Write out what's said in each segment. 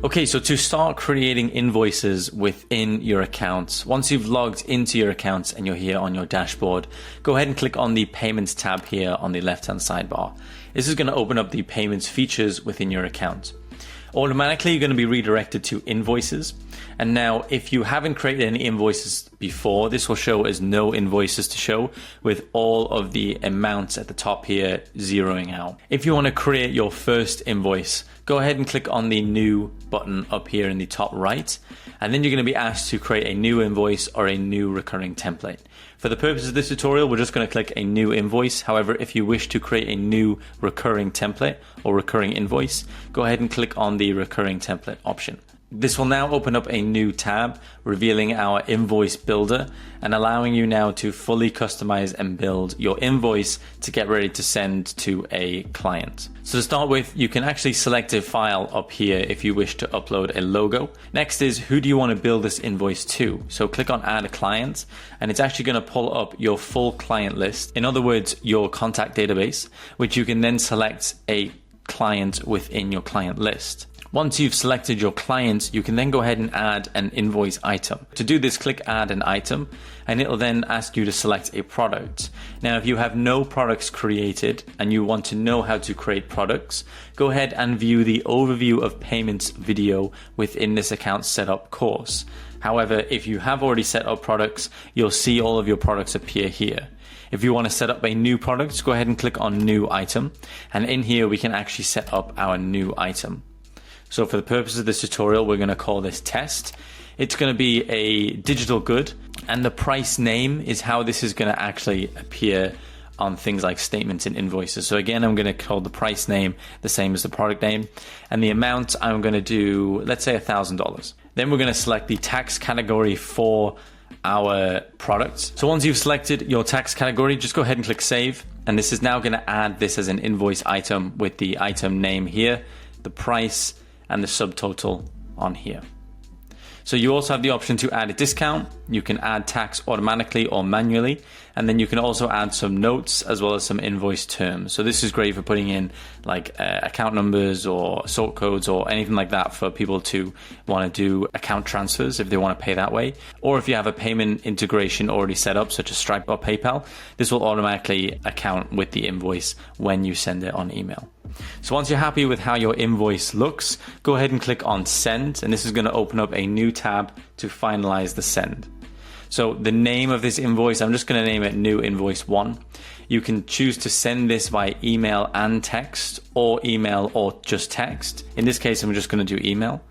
Okay, so to start creating invoices within your accounts, once you've logged into your accounts and you're here on your dashboard, go ahead and click on the Payments tab here on the left-hand sidebar. This is going to open up the payments features within your account. Automatically, you're going to be redirected to Invoices. And now, if you haven't created any invoices before, this will show as no invoices to show, with all of the amounts at the top here zeroing out. If you want to create your first invoice, go ahead and click on the New button up here in the top right, and then you're going to be asked to create a new invoice or a new recurring template. For the purpose of this tutorial, we're just going to click a new invoice. However, if you wish to create a new recurring template or recurring invoice, go ahead and click on the recurring template option. This will now open up a new tab, revealing our invoice builder and allowing you now to fully customize and build your invoice to get ready to send to a client. So to start with, you can actually select a file up here if you wish to upload a logo. Next is, who do you want to build this invoice to? So click on Add a Client, and it's actually going to pull up your full client list. In other words, your contact database, which you can then select a client within your client list. Once you've selected your client, you can then go ahead and add an invoice item. To do this, click Add an Item, and it'll then ask you to select a product. Now, if you have no products created and you want to know how to create products, go ahead and view the Overview of Payments video within this account setup course. However, if you have already set up products, you'll see all of your products appear here. If you want to set up a new product, go ahead and click on New Item, and in here we can actually set up our new item. So for the purpose of this tutorial, we're going to call this test. It's going to be a digital good, and the price name is how this is going to actually appear on things like statements and invoices. So again, I'm going to call the price name the same as the product name, and the amount I'm going to do, let's say $1,000. Then we're going to select the tax category for our products. So once you've selected your tax category, just go ahead and click Save, and this is now going to add this as an invoice item with the item name here, the price, and the subtotal on here. So you also have the option to add a discount. You can add tax automatically or manually, and then you can also add some notes as well as some invoice terms. So this is great for putting in like account numbers or sort codes or anything like that for people to want to do account transfers if they want to pay that way. Or if you have a payment integration already set up, such as Stripe or PayPal, this will automatically account with the invoice when you send it on email. So once you're happy with how your invoice looks, go ahead and click on Send, and this is going to open up a new tab to finalize the send. So the name of this invoice, I'm just going to name it New Invoice 1. You can choose to send this by email and text, or email or just text. In this case, I'm just going to do email.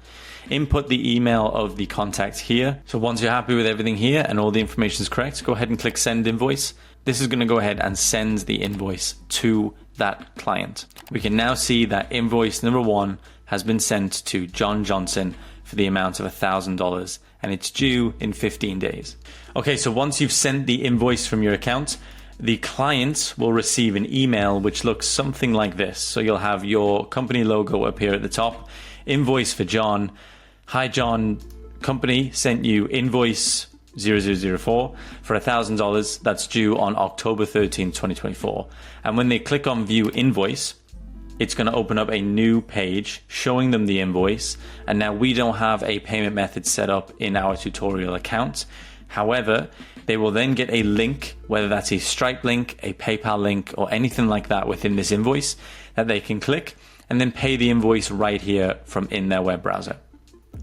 Input the email of the contact here. So once you're happy with everything here and all the information is correct, go ahead and click Send Invoice. This is going to go ahead and send the invoice to that client. We can now see that invoice number 1 has been sent to John Johnson for the amount of $1,000, and it's due in 15 days. Okay, so once you've sent the invoice from your account, the client will receive an email which looks something like this. So you'll have your company logo appear at the top, invoice for John. Hi John, company sent you invoice 0004 for $1,000 that's due on October 13, 2024. And when they click on View Invoice, it's going to open up a new page showing them the invoice. And now we don't have a payment method set up in our tutorial account. However, they will then get a link, whether that's a Stripe link, a PayPal link, or anything like that within this invoice that they can click and then pay the invoice right here from in their web browser.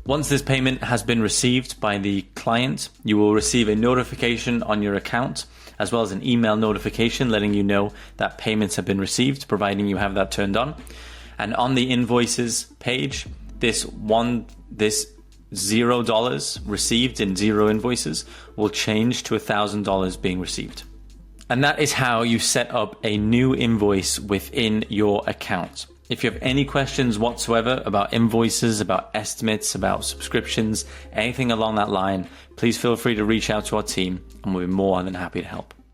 Once this payment has been received by the client, you will receive a notification on your account, as well as an email notification letting you know that payments have been received, providing you have that turned on. And on the invoices page, this $0 received in 0 invoices will change to $1,000 being received. And that is how you set up a new invoice within your account. If you have any questions whatsoever about invoices, about estimates, about subscriptions, anything along that line, please feel free to reach out to our team and we'll be more than happy to help.